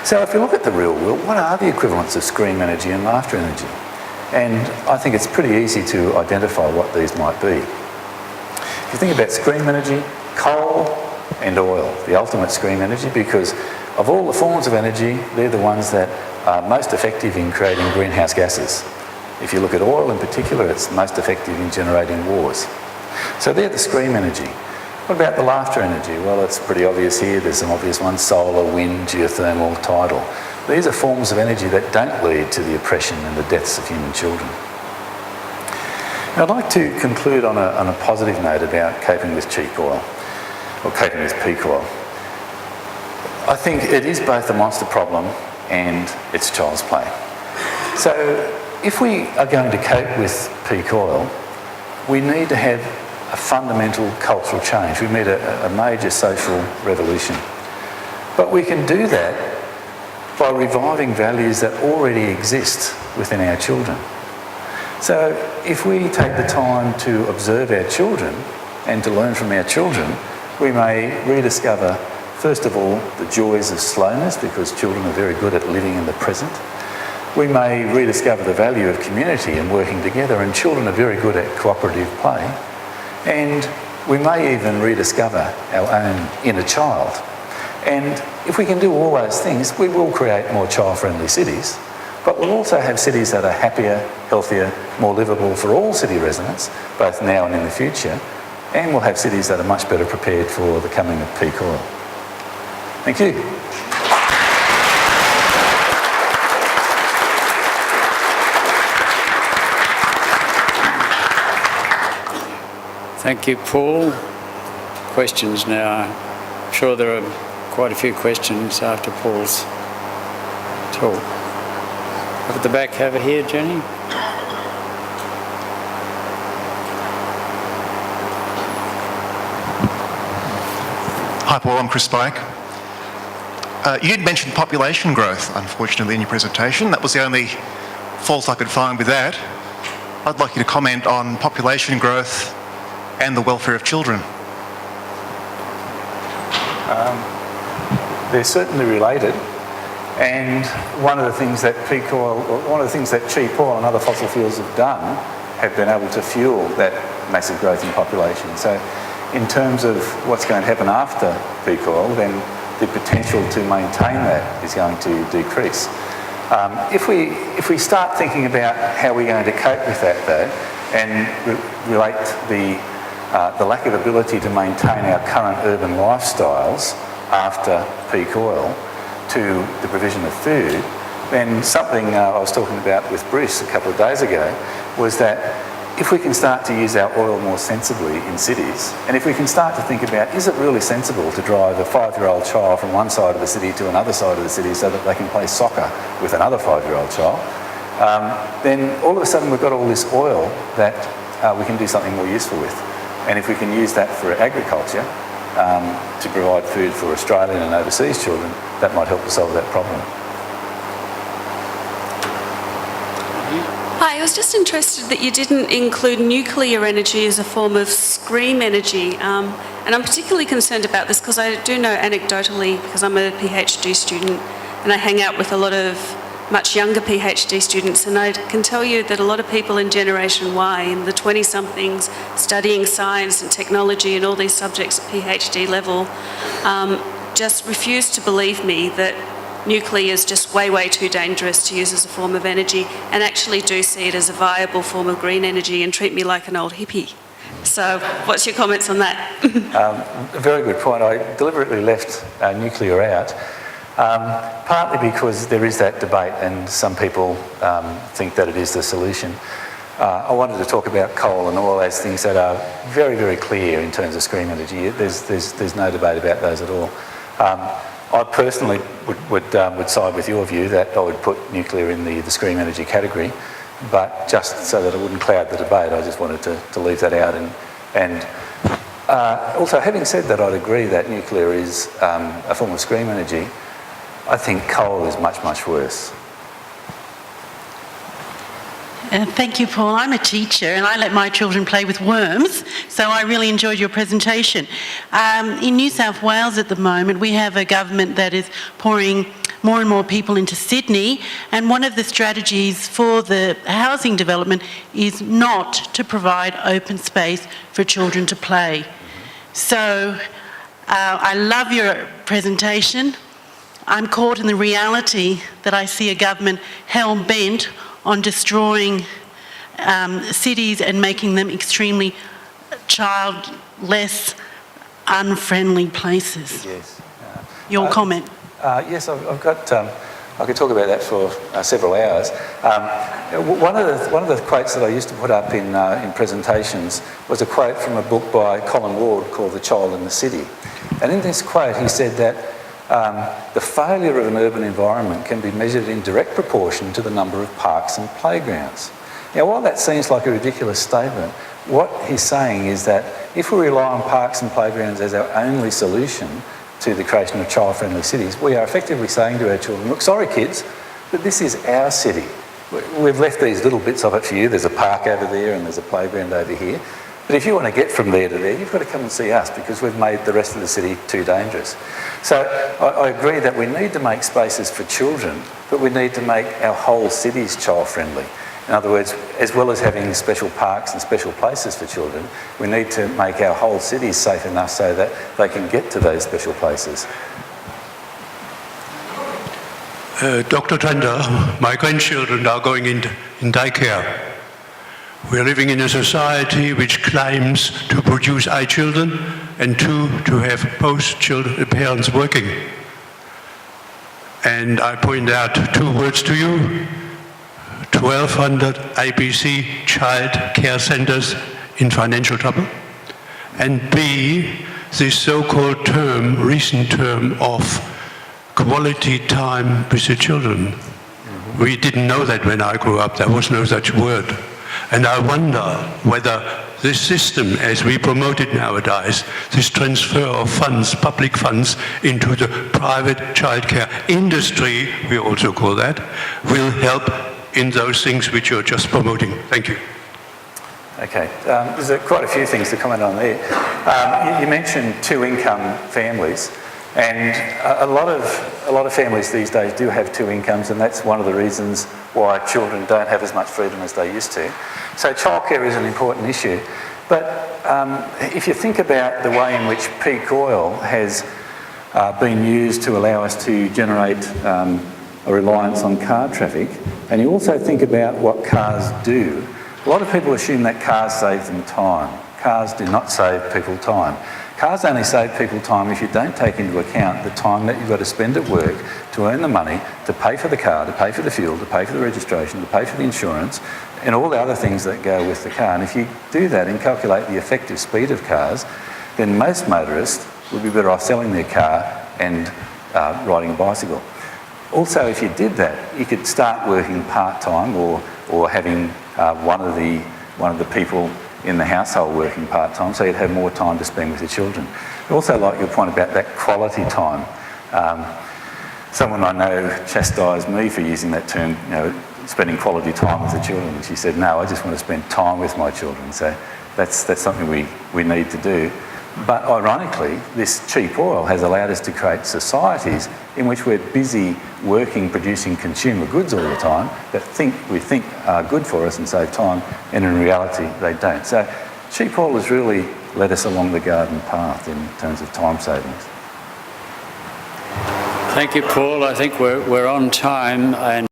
So if we look at the real world, what are the equivalents of scream energy and laughter energy? And I think it's pretty easy to identify what these might be. If you think about scream energy, coal and oil, the ultimate scream energy, because of all the forms of energy, they're the ones that are most effective in creating greenhouse gases. If you look at oil in particular, it's most effective in generating wars. So they're the scream energy. What about the laughter energy? Well, it's pretty obvious here. There's some obvious ones: solar, wind, geothermal, tidal. These are forms of energy that don't lead to the oppression and the deaths of human children. Now, I'd like to conclude on a positive note about coping with cheap oil, or coping with peak oil. I think it is both a monster problem and it's child's play. So if we are going to cope with peak oil, we need to have a fundamental cultural change. We need a major social revolution. But we can do that by reviving values that already exist within our children. So if we take the time to observe our children and to learn from our children, we may rediscover, first of all, the joys of slowness, because children are very good at living in the present. We may rediscover the value of community and working together, and children are very good at cooperative play. And we may even rediscover our own inner child. And if we can do all those things, we will create more child-friendly cities, but we'll also have cities that are happier, healthier, more livable for all city residents, both now and in the future, and we'll have cities that are much better prepared for the coming of peak oil. Thank you. Thank you, Paul. Questions now. I'm sure there are quite a few questions after Paul's talk. Up at the back over here, Jenny. Hi Paul, I'm Chris Spike. You had mentioned population growth, unfortunately, in your presentation. That was the only fault I could find with that. I'd like you to comment on population growth and the welfare of children. They're certainly related, and one of the things that cheap oil and other fossil fuels have done have been able to fuel that massive growth in population. So in terms of what's going to happen after peak oil, then the potential to maintain that is going to decrease. If we start thinking about how we're going to cope with that, though, and relate the lack of ability to maintain our current urban lifestyles after peak oil to the provision of food, then something I was talking about with Bruce a couple of days ago was that if we can start to use our oil more sensibly in cities, and if we can start to think about, is it really sensible to drive a 5-year-old child from one side of the city to another side of the city so that they can play soccer with another 5-year-old child, then all of a sudden we've got all this oil that we can do something more useful with. And if we can use that for agriculture to provide food for Australian and overseas children, that might help to solve that problem. Hi, I was just interested that you didn't include nuclear energy as a form of scream energy. And I'm particularly concerned about this because I do know anecdotally, because I'm a PhD student and I hang out with a lot of much younger PhD students, and I can tell you that a lot of people in Generation Y, in the 20-somethings, studying science and technology and all these subjects at PhD level, just refuse to believe me that nuclear is just way, way too dangerous to use as a form of energy, and actually do see it as a viable form of green energy and treat me like an old hippie. So what's your comments on that? A very good point. I deliberately left nuclear out. Partly because there is that debate and some people think that it is the solution. I wanted to talk about coal and oil as things that are very, very clear in terms of scream energy. There's no debate about those at all. I personally would side with your view that I would put nuclear in the scream energy category, but just so that it wouldn't cloud the debate, I just wanted to leave that out. And also, having said that, I'd agree that nuclear is a form of scream energy. I think coal is much, much worse. Thank you, Paul. I'm a teacher and I let my children play with worms, so I really enjoyed your presentation. In New South Wales at the moment, we have a government that is pouring more and more people into Sydney, and one of the strategies for the housing development is not to provide open space for children to play. So I love your presentation. I'm caught in the reality that I see a government hell-bent on destroying cities and making them extremely childless, unfriendly places. Yes. Your comment? Yes, I've got. I could talk about that for several hours. One of the quotes that I used to put up in presentations was a quote from a book by Colin Ward called "The Child in the City," and in this quote he said that the failure of an urban environment can be measured in direct proportion to the number of parks and playgrounds. Now, while that seems like a ridiculous statement, what he's saying is that if we rely on parks and playgrounds as our only solution to the creation of child-friendly cities, we are effectively saying to our children, look, sorry kids, but this is our city. We've left these little bits of it for you. There's a park over there and there's a playground over here. But if you want to get from there to there, you've got to come and see us because we've made the rest of the city too dangerous. So I agree that we need to make spaces for children, but we need to make our whole cities child-friendly. In other words, as well as having special parks and special places for children, we need to make our whole cities safe enough so that they can get to those special places. Dr. Tranter, my grandchildren are going in daycare. We are living in a society which claims to produce children and to have both parents working. And I point out two words to you. 1,200 ABC child care centres in financial trouble, and B, this so-called recent term of quality time with the children. We didn't know that when I grew up. There was no such word. And I wonder whether this system, as we promote it nowadays, this transfer of funds, public funds, into the private childcare industry, we also call that, will help in those things which you're just promoting. Thank you. Okay, there's quite a few things to comment on there. You mentioned two-income families, and a lot of families these days do have two incomes, and that's one of the reasons why children don't have as much freedom as they used to. So childcare is an important issue. But if you think about the way in which peak oil has been used to allow us to generate a reliance on car traffic, and you also think about what cars do, a lot of people assume that cars save them time. Cars do not save people time. Cars only save people time if you don't take into account the time that you've got to spend at work to earn the money, to pay for the car, to pay for the fuel, to pay for the registration, to pay for the insurance, and all the other things that go with the car. And if you do that and calculate the effective speed of cars, then most motorists would be better off selling their car and riding a bicycle. Also, if you did that, you could start working part-time or having one of the people in the household working part-time, so you'd have more time to spend with your children. I also like your point about that quality time. Someone I know chastised me for using that term, you know, spending quality time with the children. And she said, no, I just want to spend time with my children. So that's something we need to do. But ironically, this cheap oil has allowed us to create societies in which we're busy working, producing consumer goods all the time that we think are good for us and save time, and in reality they don't. So cheap oil has really led us along the garden path in terms of time savings. Thank you, Paul. I think we're on time. And